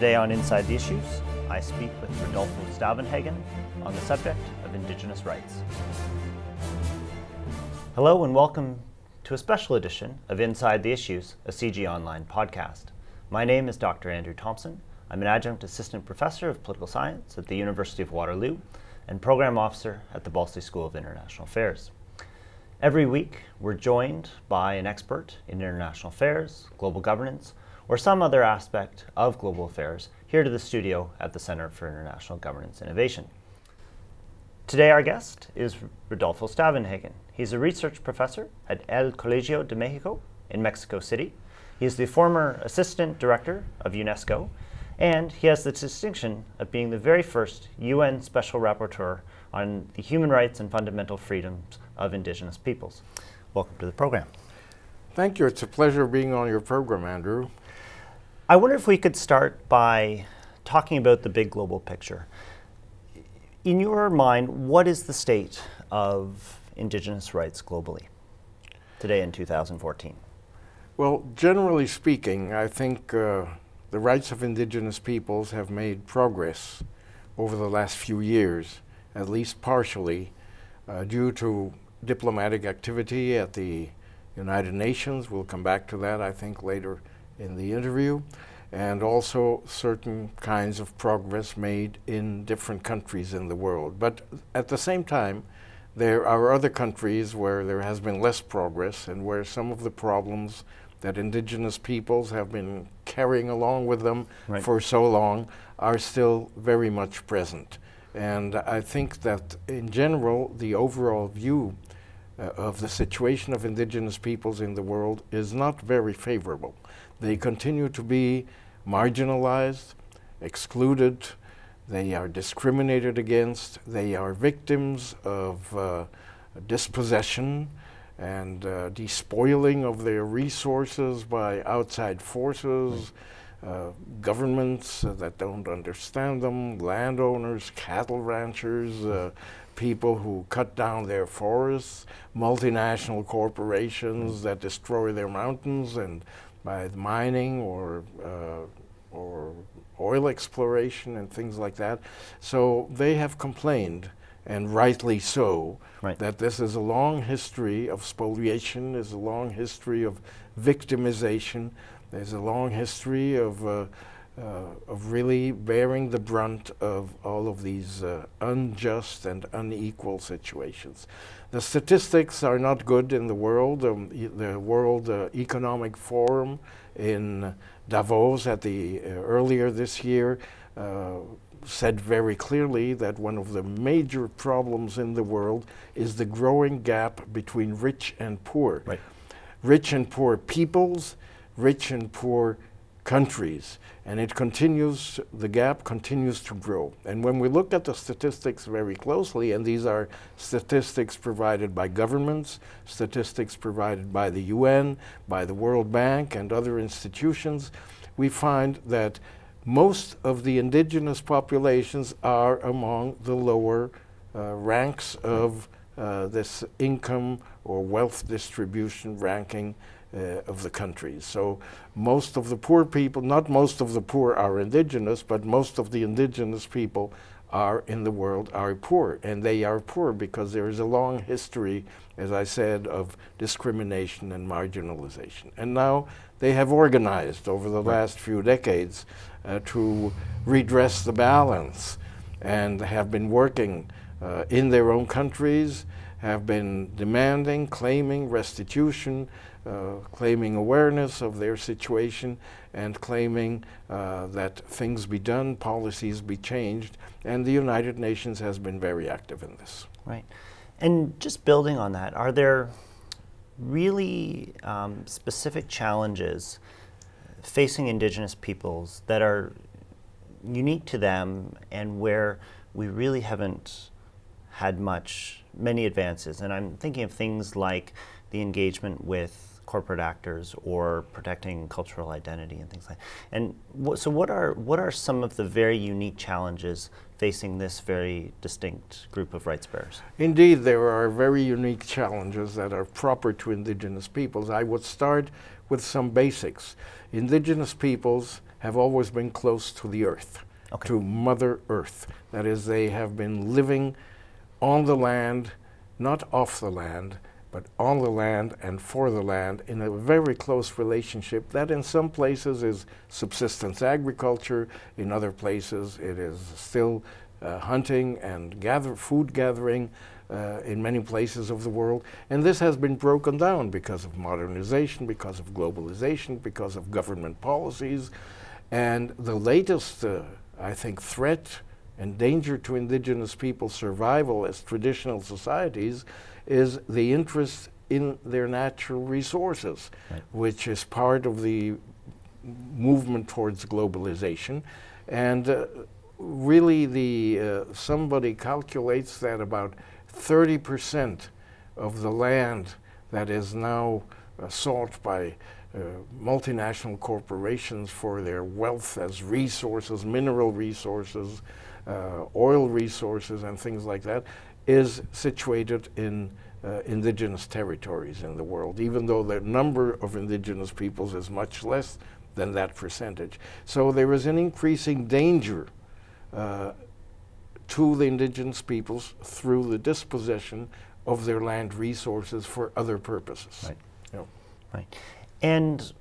Today on Inside the Issues, I speak with Rodolfo Stavenhagen on the subject of Indigenous rights. Hello and welcome to a special edition of Inside the Issues, a CG Online podcast. My name is Dr. Andrew Thompson. I'm an adjunct assistant professor of political science at the University of Waterloo and program officer at the Balsley School of International Affairs. Every week, we're joined by an expert in international affairs, global governance, or some other aspect of global affairs here to the studio at the Center for International Governance Innovation. Today our guest is Rodolfo Stavenhagen. He's a research professor at El Colegio de Mexico in Mexico City. He is the former assistant director of UNESCO, and he has the distinction of being the very first UN Special Rapporteur on the human rights and fundamental freedoms of Indigenous peoples. Welcome to the program. Thank you. It's a pleasure being on your program, Andrew. I wonder if we could start by talking about the big global picture. In your mind, what is the state of Indigenous rights globally today in 2014? Well, generally speaking, I think the rights of Indigenous peoples have made progress over the last few years, at least partially, due to diplomatic activity at the United Nations. We'll come back to that, I think, later in the interview, and also certain kinds of progress made in different countries in the world. But at the same time, there are other countries where there has been less progress and where some of the problems that Indigenous peoples have been carrying along with them for so long are still very much present. And I think that in general, the overall view of the situation of Indigenous peoples in the world is not very favorable. They continue to be marginalized, excluded, they are discriminated against, they are victims of dispossession and despoiling of their resources by outside forces, governments that don't understand them, landowners, cattle ranchers, people who cut down their forests, multinational corporations that destroy their mountains and by mining or oil exploration and things like that. So they have complained, and rightly so, that this is a long history of spoliation, there's a long history of victimization, there's a long history of really bearing the brunt of all of these unjust and unequal situations. The statistics are not good in the world. The World Economic Forum in Davos at the earlier this year said very clearly that one of the major problems in the world is the growing gap between rich and poor. Rich and poor peoples, rich and poor countries, and it continues, the gap continues to grow. And when we look at the statistics very closely, and these are statistics provided by governments, statistics provided by the UN, by the World Bank and other institutions, we find that most of the indigenous populations are among the lower ranks of this income or wealth distribution ranking of the countries. So most of the poor people, not most of the poor are indigenous, but most of the indigenous people are in the world are poor. And they are poor because there is a long history, as I said, of discrimination and marginalization. And now they have organized over the last few decades to redress the balance and have been working in their own countries, have been demanding, claiming restitution, claiming awareness of their situation, and claiming that things be done, policies be changed, and the United Nations has been very active in this. Right. And just building on that, are there really specific challenges facing Indigenous peoples that are unique to them and where we really haven't had many advances? And I'm thinking of things like the engagement with corporate actors or protecting cultural identity and things like that. And so what are some of the very unique challenges facing this very distinct group of rights bearers? Indeed, there are very unique challenges that are proper to Indigenous peoples. I would start with some basics. Indigenous peoples have always been close to the earth, to Mother Earth. That is, they have been living on the land, not off the land, but on the land and for the land in a very close relationship that in some places is subsistence agriculture, in other places it is still hunting and food gathering in many places of the world. And this has been broken down because of modernization, because of globalization, because of government policies. And the latest, I think, threat and danger to indigenous people's survival as traditional societies is the interest in their natural resources, which is part of the movement towards globalization. And really, somebody calculates that about 30% of the land that is now sought by multinational corporations for their wealth as resources, mineral resources, oil resources, and things like that, is situated in indigenous territories in the world, even though the number of indigenous peoples is much less than that percentage. So there is an increasing danger to the indigenous peoples through the dispossession of their land resources for other purposes. Right. You know. Right. And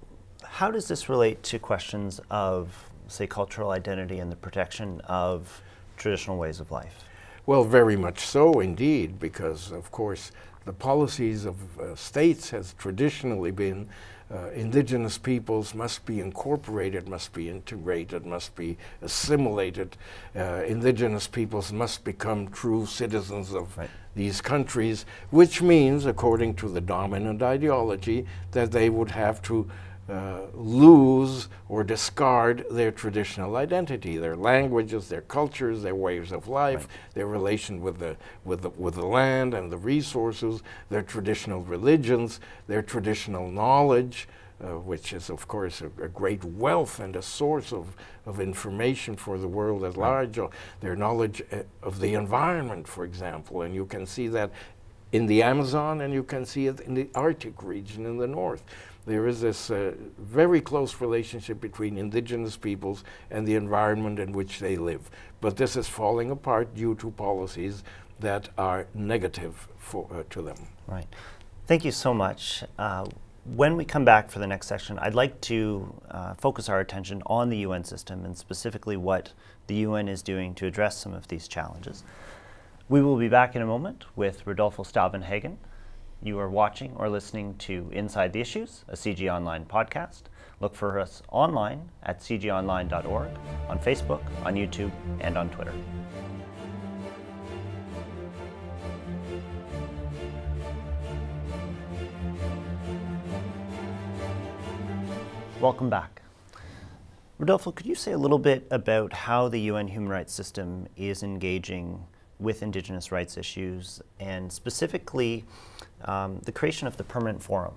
how does this relate to questions of, say, cultural identity and the protection of traditional ways of life? Well, very much so indeed, because of course the policies of states has traditionally been indigenous peoples must be incorporated, must be integrated, must be assimilated. Indigenous peoples must become true citizens of these countries, which means, according to the dominant ideology, that they would have to lose or discard their traditional identity, their languages, their cultures, their ways of life, their relation with the land and the resources, their traditional religions, their traditional knowledge, which is of course a great wealth and a source of information for the world at large, their knowledge of the environment, for example, and you can see that in the Amazon and you can see it in the Arctic region in the north. There is this very close relationship between indigenous peoples and the environment in which they live. But this is falling apart due to policies that are negative to them. Right. Thank you so much. When we come back for the next section, I'd like to focus our attention on the UN system and specifically what the UN is doing to address some of these challenges. We will be back in a moment with Rodolfo Stavenhagen. You are watching or listening to Inside the Issues, a CG Online podcast. Look for us online at cgonline.org, on Facebook, on YouTube, and on Twitter. Welcome back. Rodolfo, could you say a little bit about how the UN human rights system is engaging with Indigenous rights issues, and specifically the creation of the Permanent Forum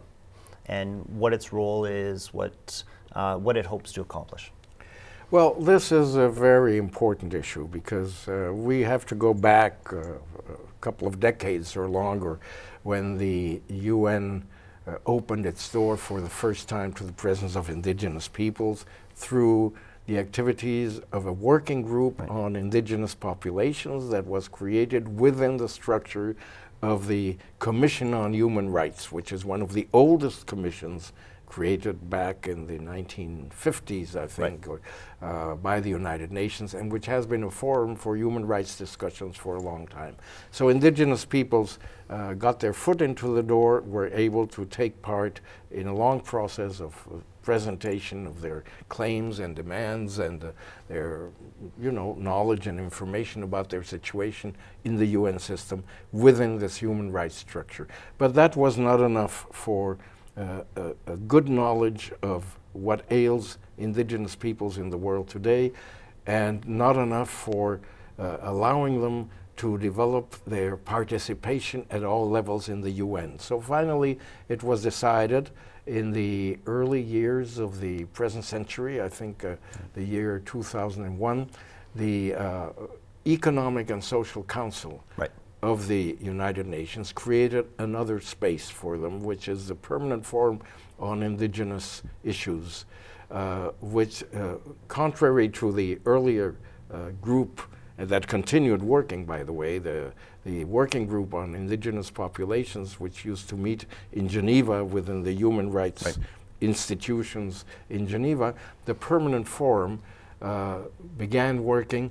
and what its role is, what it hopes to accomplish? Well, this is a very important issue because we have to go back a couple of decades or longer when the UN opened its door for the first time to the presence of indigenous peoples through the activities of a working group on indigenous populations that was created within the structure of the Commission on Human Rights, which is one of the oldest commissions created back in the 1950s, I think, by the United Nations, and which has been a forum for human rights discussions for a long time. So indigenous peoples got their foot into the door, were able to take part in a long process of presentation of their claims and demands and their knowledge and information about their situation in the UN system within this human rights structure. But that was not enough for a good knowledge of what ails indigenous peoples in the world today, and not enough for allowing them to develop their participation at all levels in the UN. So finally it was decided in the early years of the present century, I think the year 2001, the Economic and Social Council of the United Nations created another space for them, which is the Permanent Forum on Indigenous Issues, which, contrary to the earlier group that continued working, by the way, the working group on indigenous populations, which used to meet in Geneva within the human rights institutions in Geneva, the Permanent Forum began working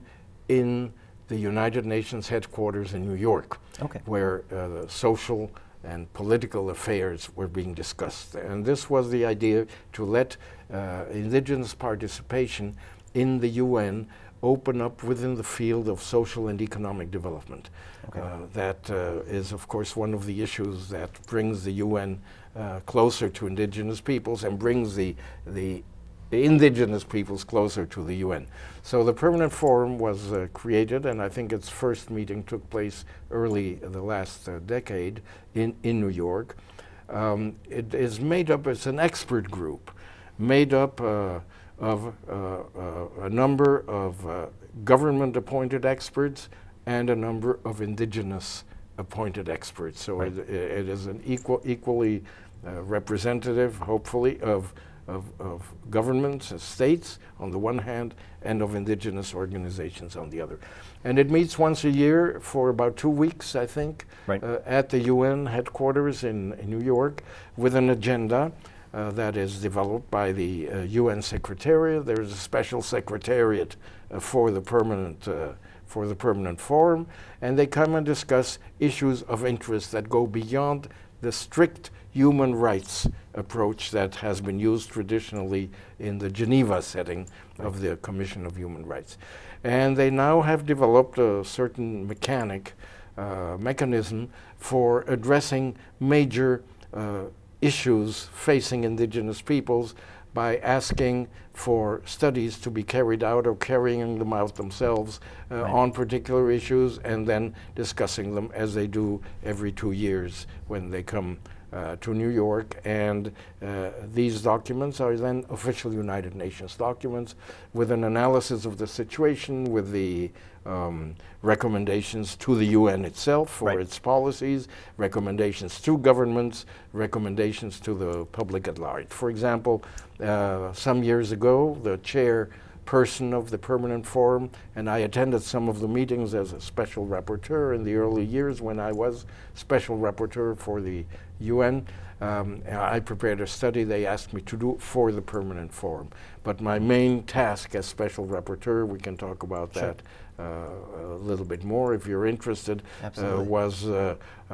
in the United Nations headquarters in New York, where social and political affairs were being discussed. And this was the idea, to let indigenous participation in the UN open up within the field of social and economic development. That is, of course, one of the issues that brings the UN closer to indigenous peoples and brings the indigenous peoples closer to the UN. So the Permanent Forum was created, and I think its first meeting took place early the last decade in New York. It is made up as an expert group, made up of a number of government-appointed experts and a number of indigenous appointed experts. So it is an equally representative, hopefully, of governments and states on the one hand, and of indigenous organizations on the other. And it meets once a year for about 2 weeks, I think, at the UN headquarters in New York, with an agenda that is developed by the UN Secretariat. There is a special secretariat for the Permanent Forum, and they come and discuss issues of interest that go beyond the strict human rights approach that has been used traditionally in the Geneva setting of the Commission of Human Rights. And they now have developed a certain mechanism for addressing major issues facing indigenous peoples by asking for studies to be carried out or carrying them out themselves on particular issues, and then discussing them as they do every 2 years when they come to New York. And these documents are then official United Nations documents with an analysis of the situation, with the recommendations to the UN itself for its policies, recommendations to governments, recommendations to the public at large. For example, some years ago, the chairperson of the Permanent Forum, and I attended some of the meetings as a special rapporteur in the early years when I was special rapporteur for the UN. I prepared a study they asked me to do for the Permanent Forum. But my main task as special rapporteur, we can talk about that a little bit more if you're interested, was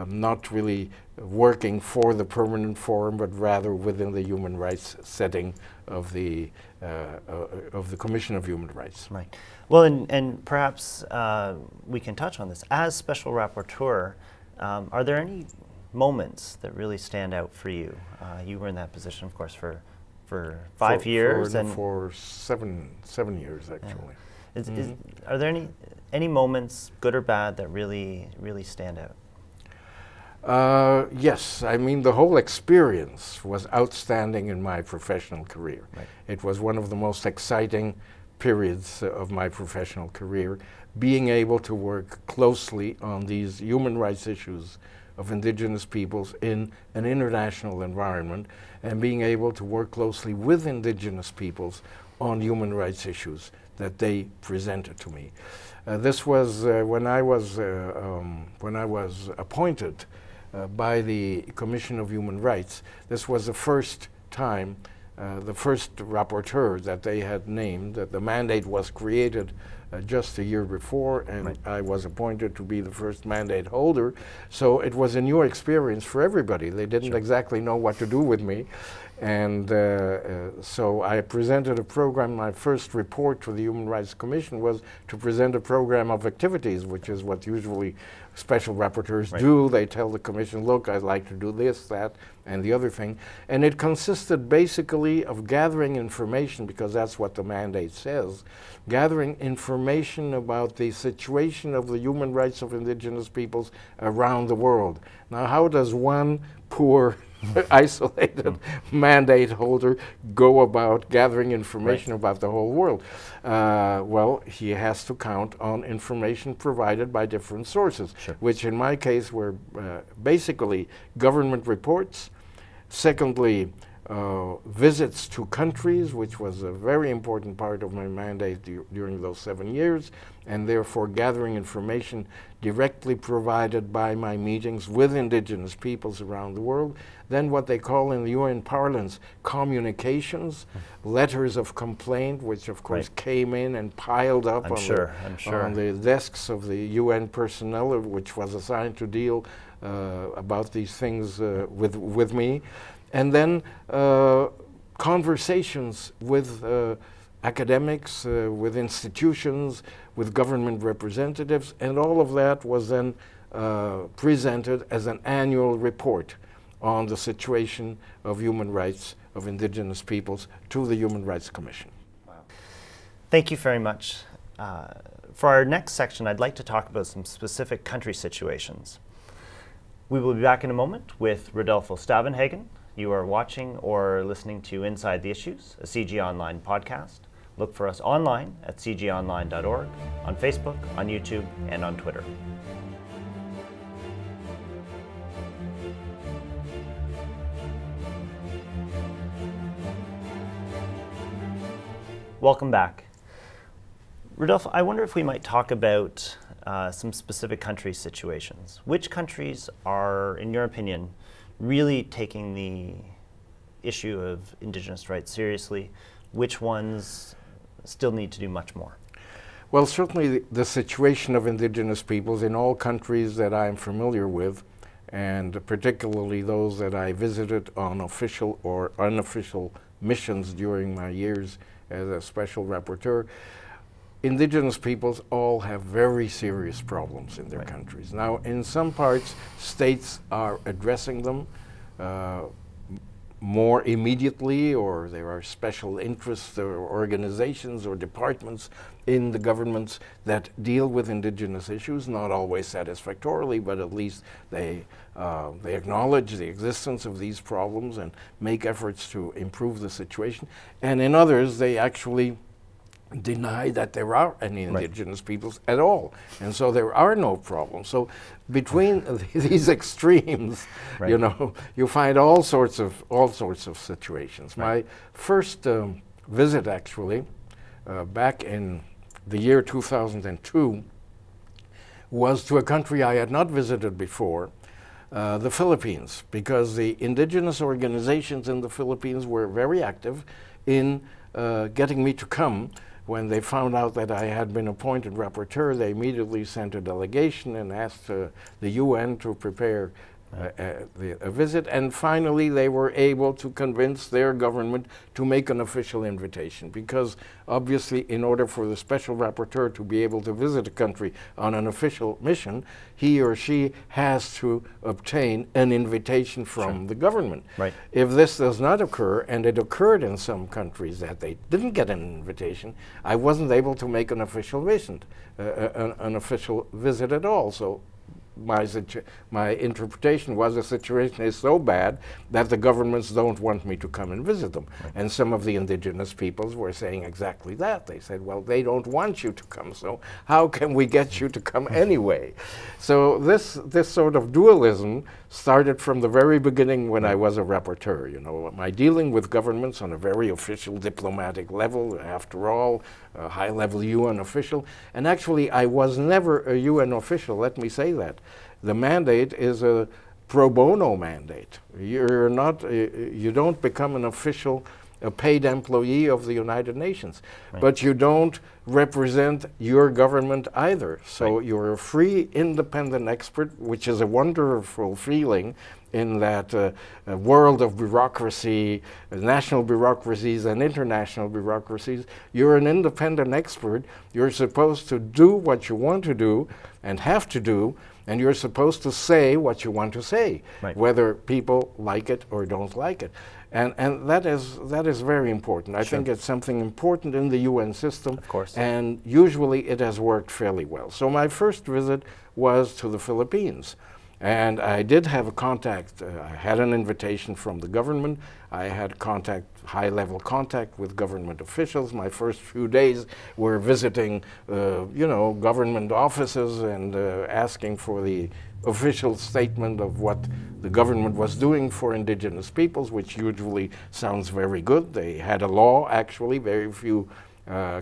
not really working for the Permanent Forum, but rather within the human rights setting of the Commission of Human Rights. Right. Well, and perhaps we can touch on this. As special rapporteur, are there any moments that really stand out for you? You were in that position, of course, for 5 years, and for seven years actually. Are there any moments, good or bad, that really stand out? Yes, I mean, the whole experience was outstanding in my professional career. It was one of the most exciting periods of my professional career, being able to work closely on these human rights issues of indigenous peoples in an international environment, and being able to work closely with indigenous peoples on human rights issues that they presented to me. This was when I was appointed by the Commission of Human Rights. This was the first time, the first rapporteur that they had named. That the mandate was created just a year before, and I was appointed to be the first mandate holder. So it was a new experience for everybody. They didn't exactly know what to do with me. And so I presented a program. My first report to the Human Rights Commission was to present a program of activities, which is what usually special rapporteurs do. They tell the Commission, look, I'd like to do this, that, and the other thing. And it consisted basically of gathering information, because that's what the mandate says, gathering information about the situation of the human rights of indigenous peoples around the world. Now, how does one poor isolated mandate holder go about gathering information about the whole world? Well, he has to count on information provided by different sources, which in my case were basically government reports, secondly, visits to countries, which was a very important part of my mandate during those 7 years, and therefore gathering information directly provided by my meetings with indigenous peoples around the world. Then what they call in the UN parlance communications, letters of complaint, which of course came in and piled up on the desks of the UN personnel, which was assigned to deal about these things with me. And then conversations with academics, with institutions, with government representatives, and all of that was then presented as an annual report on the situation of human rights of indigenous peoples to the Human Rights Commission. Wow. Thank you very much. For our next section, I'd like to talk about some specific country situations. We will be back in a moment with Rodolfo Stavenhagen. You are watching or listening to Inside the Issues, a CG Online podcast. Look for us online at cgonline.org, on Facebook, on YouTube, and on Twitter. Welcome back. Rodolfo, I wonder if we might talk about some specific country situations. Which countries are, in your opinion, really taking the issue of Indigenous rights seriously? Which ones still need to do much more? Well, certainly the situation of indigenous peoples in all countries that I'm familiar with, and particularly those that I visited on official or unofficial missions during my years as a special rapporteur, indigenous peoples all have very serious problems in their countries. Now, in some parts, states are addressing them more immediately, or there are special interests or organizations or departments in the governments that deal with indigenous issues, not always satisfactorily, but at least they acknowledge the existence of these problems and make efforts to improve the situation. And in others, they actually deny that there are any indigenous peoples at all, and so there are no problems. So between these extremes, you know, you find all sorts of situations. My first visit, actually, back in the year 2002, was to a country I had not visited before, the Philippines, because the indigenous organizations in the Philippines were very active in getting me to come. When they found out that I had been appointed rapporteur, they immediately sent a delegation and asked the UN to prepare a visit. And finally, they were able to convince their government to make an official invitation, because obviously, in order for the special rapporteur to be able to visit a country on an official mission, he or she has to obtain an invitation from the government. If this does not occur, and it occurred in some countries that they didn't get an invitation, I wasn't able to make an official visit, an official visit at all. So my interpretation was the situation is so bad that the governments don't want me to come and visit them. And some of the indigenous peoples were saying exactly that. They said, well, they don't want you to come, so how can we get you to come anyway? So this sort of dualism started from the very beginning when I was a rapporteur. You know, my dealing with governments on a very official diplomatic level, after all, a high-level UN official. And actually, I was never a UN official, let me say that. The mandate is a pro bono mandate. You're not, you don't become an official, a paid employee of the United Nations, but you don't represent your government either. So you're a free, independent expert, which is a wonderful feeling in that world of bureaucracy, national bureaucracies and international bureaucracies. You're an independent expert. You're supposed to do what you want to do and have to do, and you're supposed to say what you want to say, whether people like it or don't like it. And that is very important. I think it's something important in the UN system, and usually it has worked fairly well. So my first visit was to the Philippines. And I did have a contact. I had an invitation from the government. I had contact, high-level contact with government officials. My first few days were visiting, government offices and asking for the official statement of what the government was doing for indigenous peoples, which usually sounds very good. They had a law, actually. Very few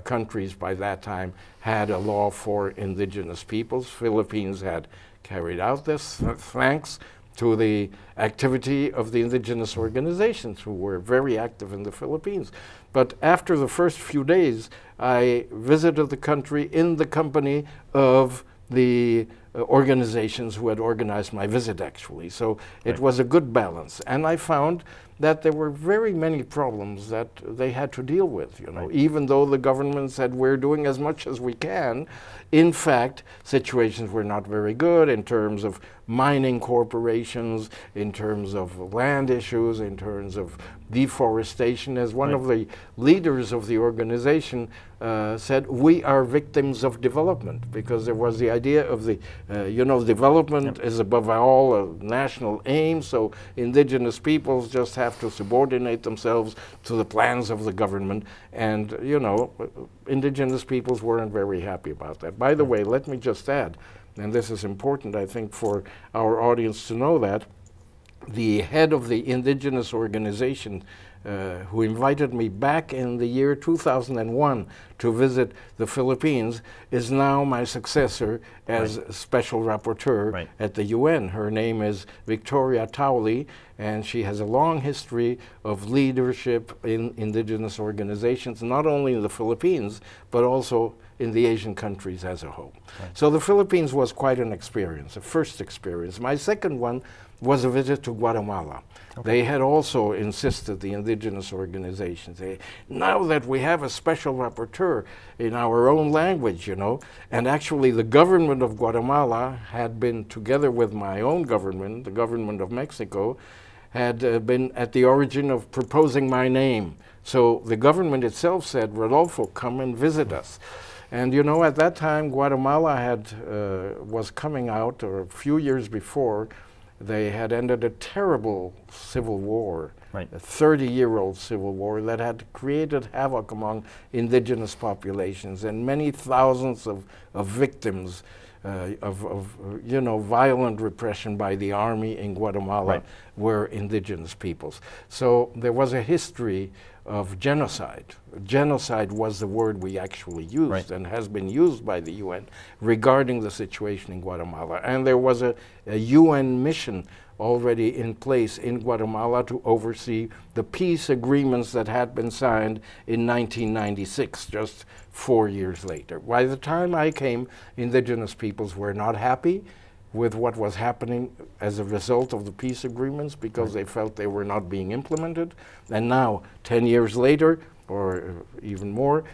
countries by that time had a law for indigenous peoples. Philippines had carried out this thanks to the activity of the indigenous organizations who were very active in the Philippines. But after the first few days, I visited the country in the company of the organizations who had organized my visit, actually. So it was a good balance. And I found that there were very many problems that they had to deal with, even though the government said we're doing as much as we can. In fact, situations were not very good in terms of mining corporations, in terms of land issues, in terms of deforestation. As one of the leaders of the organization said, we are victims of development, because there was the idea of the, development is above all a national aim, so indigenous peoples just have to subordinate themselves to the plans of the government. And, indigenous peoples weren't very happy about that. By the way, let me just add, and this is important, I think, for our audience to know, that the head of the indigenous organization who invited me back in the year 2001 to visit the Philippines is now my successor as Special Rapporteur at the UN. Her name is Victoria Tauli, and she has a long history of leadership in indigenous organizations, not only in the Philippines, but also in the Asian countries as a whole. So the Philippines was quite an experience, a first experience. My second one was a visit to Guatemala. They had also insisted, the indigenous organizations, now that we have a special rapporteur in our own language, and actually the government of Guatemala had been, together with my own government, the government of Mexico, had been at the origin of proposing my name. So the government itself said, Rodolfo, come and visit us. And at that time, Guatemala was coming out, or a few years before, they had ended a terrible civil war, a 30-year-old civil war that had created havoc among indigenous populations, and many thousands of victims of violent repression by the army in Guatemala were indigenous peoples. So there was a history of genocide. Genocide was the word we actually used and has been used by the UN regarding the situation in Guatemala. And there was a UN mission already in place in Guatemala to oversee the peace agreements that had been signed in 1996, just 4 years later. By the time I came, indigenous peoples were not happy with what was happening as a result of the peace agreements, because they felt they were not being implemented. And now, 10 years later, or even more,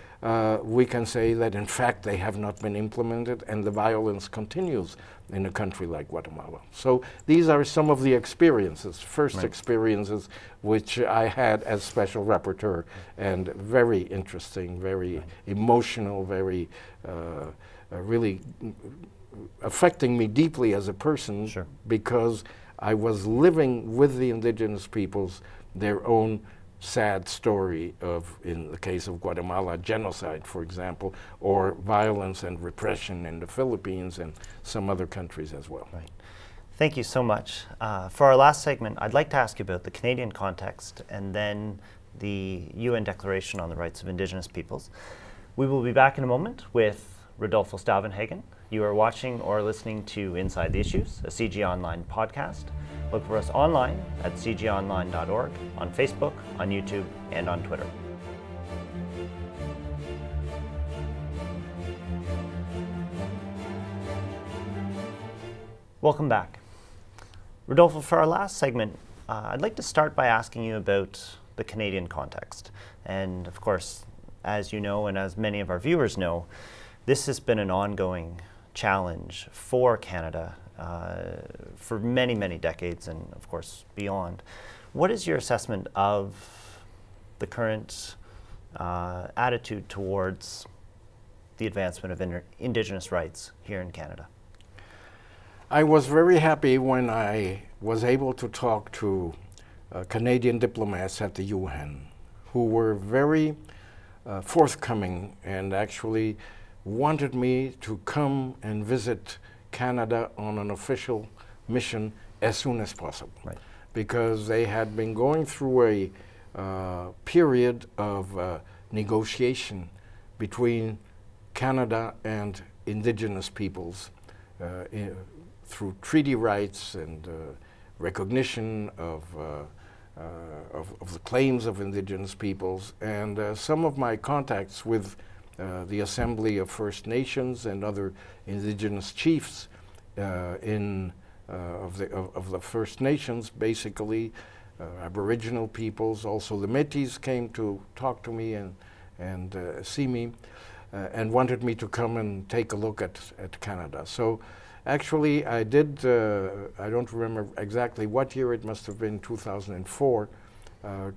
we can say that in fact they have not been implemented, and the violence continues in a country like Guatemala. So these are some of the experiences, first experiences which I had as Special Rapporteur, and very interesting, very emotional, very really affecting me deeply as a person, because I was living with the indigenous peoples their own sad story of, in the case of Guatemala, genocide, for example, or violence and repression in the Philippines and some other countries as well. Thank you so much. For our last segment, I'd like to ask you about the Canadian context and then the UN Declaration on the Rights of Indigenous Peoples. We will be back in a moment with Rodolfo Stavenhagen. You are watching or listening to Inside the Issues, a CG Online podcast. Look for us online at cgonline.org, on Facebook, on YouTube, and on Twitter. Welcome back. Rodolfo, for our last segment, I'd like to start by asking you about the Canadian context. And of course, as you know, and as many of our viewers know, this has been an ongoing challenge for Canada for many, many decades, and of course beyond. What is your assessment of the current attitude towards the advancement of Indigenous rights here in Canada? I was very happy when I was able to talk to Canadian diplomats at the UN who were very forthcoming and actually wanted me to come and visit Canada on an official mission as soon as possible. Right. Because they had been going through a period of negotiation between Canada and Indigenous peoples through treaty rights and recognition of the claims of Indigenous peoples. And some of my contacts with the Assembly of First Nations and other Indigenous chiefs of the First Nations, basically Aboriginal peoples, also the Métis, came to talk to me and see me and wanted me to come and take a look at Canada. So actually I did, I don't remember exactly what year, it must have been 2004,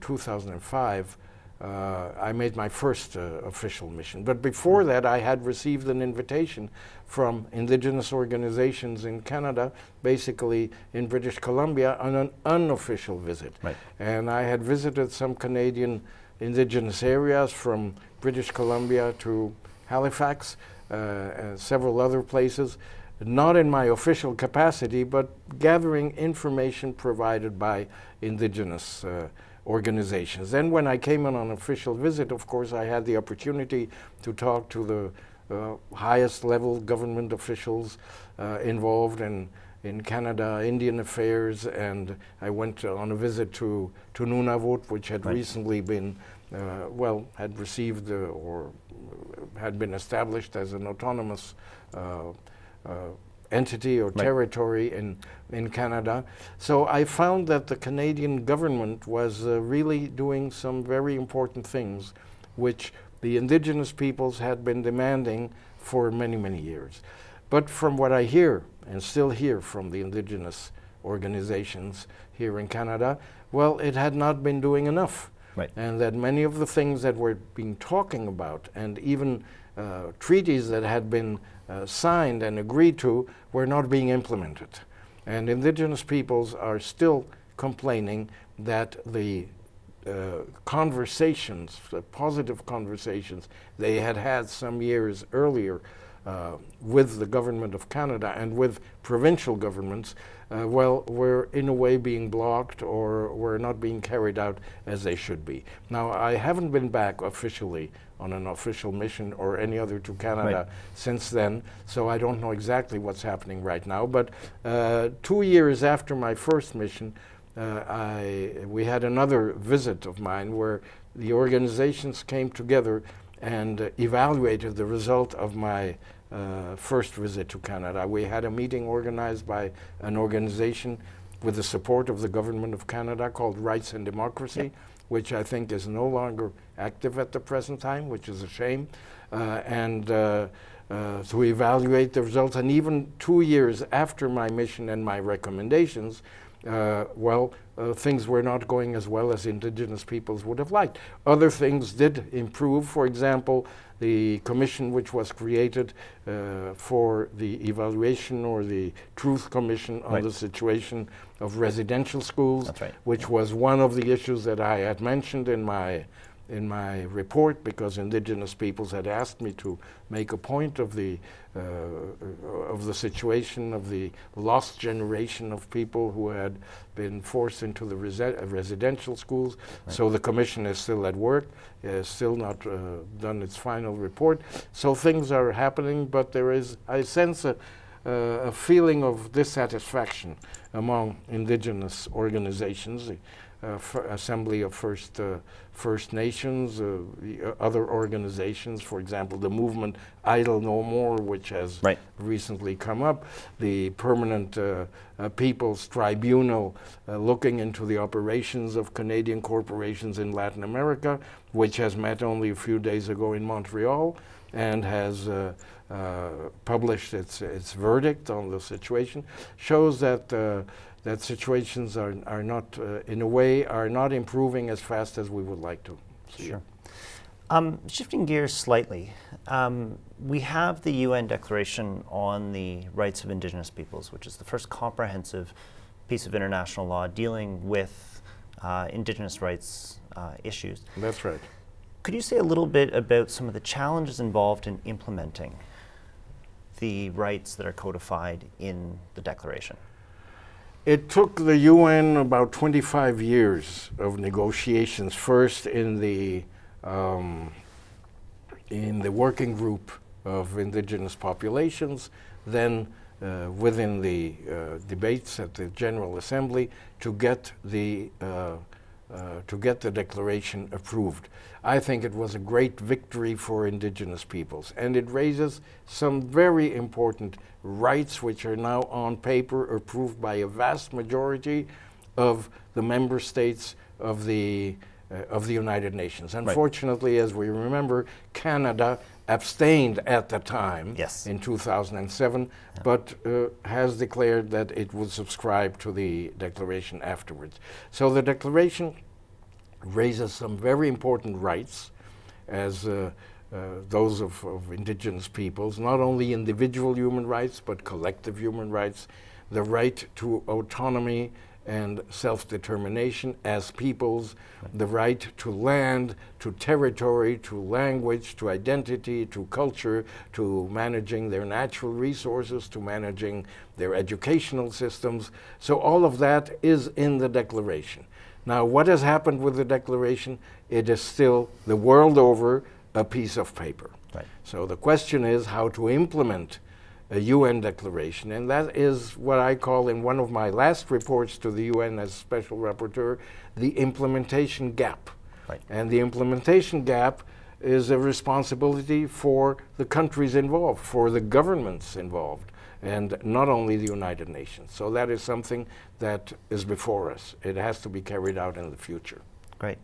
2005, I made my first official mission. But before that, I had received an invitation from Indigenous organizations in Canada, basically in British Columbia, on an unofficial visit. Right. And I had visited some Canadian Indigenous areas from British Columbia to Halifax, and several other places, not in my official capacity, but gathering information provided by Indigenous organizations. Then when I came on an official visit, of course, I had the opportunity to talk to the highest level government officials involved in Canada, Indian affairs, and I went on a visit to Nunavut, which had recently been, well, had received or had been established as an autonomous entity or territory in Canada. So I found that the Canadian government was really doing some very important things which the Indigenous peoples had been demanding for many, many years. But from what I hear, and still hear from the Indigenous organizations here in Canada, well, it had not been doing enough. Right. And that many of the things that we're being talking about, and even treaties that had been signed and agreed to, were not being implemented. And Indigenous peoples are still complaining that the conversations, the positive conversations they had had some years earlier with the government of Canada and with provincial governments, well, were in a way being blocked or were not being carried out as they should be. Now, I haven't been back officially on an official mission or any other to Canada since then, so I don't know exactly what's happening right now. But 2 years after my first mission, we had another visit of mine where the organizations came together and evaluated the result of my first visit to Canada. We had a meeting organized by an organization with the support of the government of Canada called Rights and Democracy, which I think is no longer active at the present time, which is a shame, to evaluate the results. And even 2 years after my mission and my recommendations, things were not going as well as Indigenous peoples would have liked. Other things did improve. For example, the commission which was created for the evaluation, or the Truth Commission on the situation of residential schools, which was one of the issues that I had mentioned in my report, because Indigenous peoples had asked me to make a point of the situation of the lost generation of people who had been forced into the residential schools. So the commission is still at work, still not done its final report. So things are happening, but there is, I sense, a feeling of dissatisfaction among Indigenous organizations, the Assembly of First Nations, the other organizations, for example, the movement Idle No More, which has recently come up, the Permanent People's Tribunal looking into the operations of Canadian corporations in Latin America, which has met only a few days ago in Montreal and has published its verdict on the situation, shows that that situations are not, in a way, are not improving as fast as we would like to see. Sure. Shifting gears slightly, we have the UN Declaration on the Rights of Indigenous Peoples, which is the first comprehensive piece of international law dealing with Indigenous rights issues. That's right. Could you say a little bit about some of the challenges involved in implementing the rights that are codified in the Declaration? It took the UN about 25 years of negotiations, first in the working group of indigenous populations, then within the debates at the General Assembly to get the declaration approved. I think it was a great victory for indigenous peoples, and it raises some very important rights which are now on paper approved by a vast majority of the member states of the United Nations. Unfortunately, as we remember, Canada abstained at the time in 2007, but has declared that it would subscribe to the declaration afterwards. So the declaration raises some very important rights as those of indigenous peoples, not only individual human rights, but collective human rights, the right to autonomy and self-determination as peoples, the right to land, to territory, to language, to identity, to culture, to managing their natural resources, to managing their educational systems. So all of that is in the Declaration. Now, what has happened with the Declaration? It is still, the world over, a piece of paper. So the question is how to implement a UN declaration, and that is what I call in one of my last reports to the UN as Special Rapporteur, the implementation gap. And the implementation gap is a responsibility for the countries involved, for the governments involved, and not only the United Nations. So that is something that is before us. It has to be carried out in the future. Great.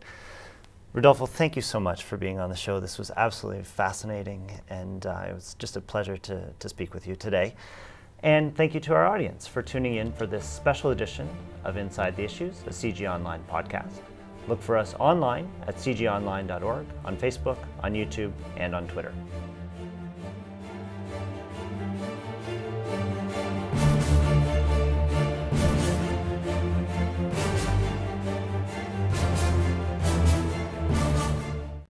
Rodolfo, thank you so much for being on the show. This was absolutely fascinating, and it was just a pleasure to speak with you today. And thank you to our audience for tuning in for this special edition of Inside the Issues, a CG Online podcast. Look for us online at cgonline.org, on Facebook, on YouTube, and on Twitter.